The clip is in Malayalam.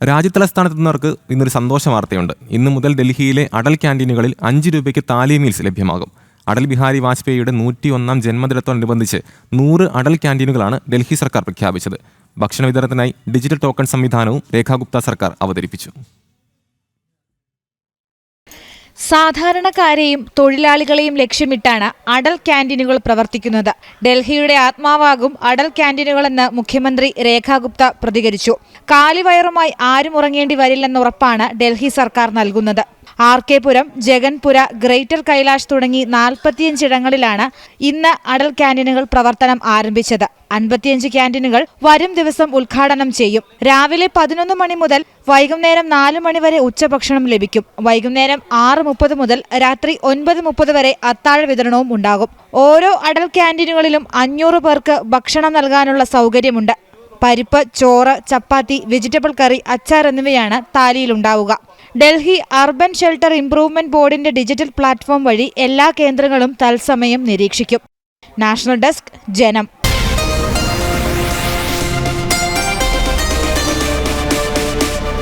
രാജ്യതലസ്ഥാനത്തെത്തുന്നവർക്ക് ഇന്നൊരു സന്തോഷ വാർത്തയുണ്ട്. ഇന്നു മുതൽ ഡൽഹിയിലെ അടൽ ക്യാൻറ്റീനുകളിൽ 5 രൂപയ്ക്ക് താലി മീൽസ് ലഭ്യമാകും. അടൽ ബിഹാരി വാജ്പേയിയുടെ 101ാം ജന്മദിനത്തോടനുബന്ധിച്ച് 100 അടൽ ക്യാൻറ്റീനുകളാണ് ഡൽഹി സർക്കാർ പ്രഖ്യാപിച്ചത്. ഭക്ഷണ വിതരണത്തിനായി ഡിജിറ്റൽ ടോക്കൺ സംവിധാനവും രേഖാ ഗുപ്ത സർക്കാർ അവതരിപ്പിച്ചു. സാധാരണക്കാരെയും തൊഴിലാളികളെയും ലക്ഷ്യമിട്ടാണ് അടൽ ക്യാൻറ്റീനുകൾ പ്രവർത്തിക്കുന്നത്. ഡൽഹിയുടെ ആത്മാവാകും അടൽ ക്യാൻറ്റീനുകളെന്ന് മുഖ്യമന്ത്രി രേഖാ ഗുപ്ത പ്രതികരിച്ചു. കാലിവയറുമായി ആരും ഉറങ്ങേണ്ടി വരില്ലെന്ന ഉറപ്പാണ് ഡൽഹി സർക്കാർ നൽകുന്നത്. RK പുരം, ജഗൻപുര, ഗ്രേറ്റർ കൈലാഷ് തുടങ്ങി 45 ഇടങ്ങളിലാണ് ഇന്ന് അടൽ ക്യാൻറ്റീനുകൾ പ്രവർത്തനം ആരംഭിച്ചത്. 55 ക്യാൻറ്റീനുകൾ വരും ദിവസം ഉദ്ഘാടനം ചെയ്യും. രാവിലെ 11 മണി മുതൽ വൈകുന്നേരം 4 മണി വരെ ഉച്ചഭക്ഷണം ലഭിക്കും. വൈകുന്നേരം 6:30 മുതൽ രാത്രി 9:30 വരെ അത്താഴ വിതരണവും ഉണ്ടാകും. ഓരോ അടൽ ക്യാൻറ്റീനുകളിലും 500 പേർക്ക് ഭക്ഷണം നൽകാനുള്ള സൗകര്യമുണ്ട്. പരിപ്പ്, ചോറ്, ചപ്പാത്തി, വെജിറ്റബിൾ കറി, അച്ചാർ എന്നിവയാണ് താലിയിലുണ്ടാവുക. ഡൽഹി അർബൻ ഷെൽട്ടർ ഇംപ്രൂവ്മെന്റ് ബോർഡിന്റെ ഡിജിറ്റൽ പ്ലാറ്റ്ഫോം വഴി എല്ലാ കേന്ദ്രങ്ങളും തത്സമയം നിരീക്ഷിക്കും. നാഷണൽ ഡെസ്ക്, ജനം.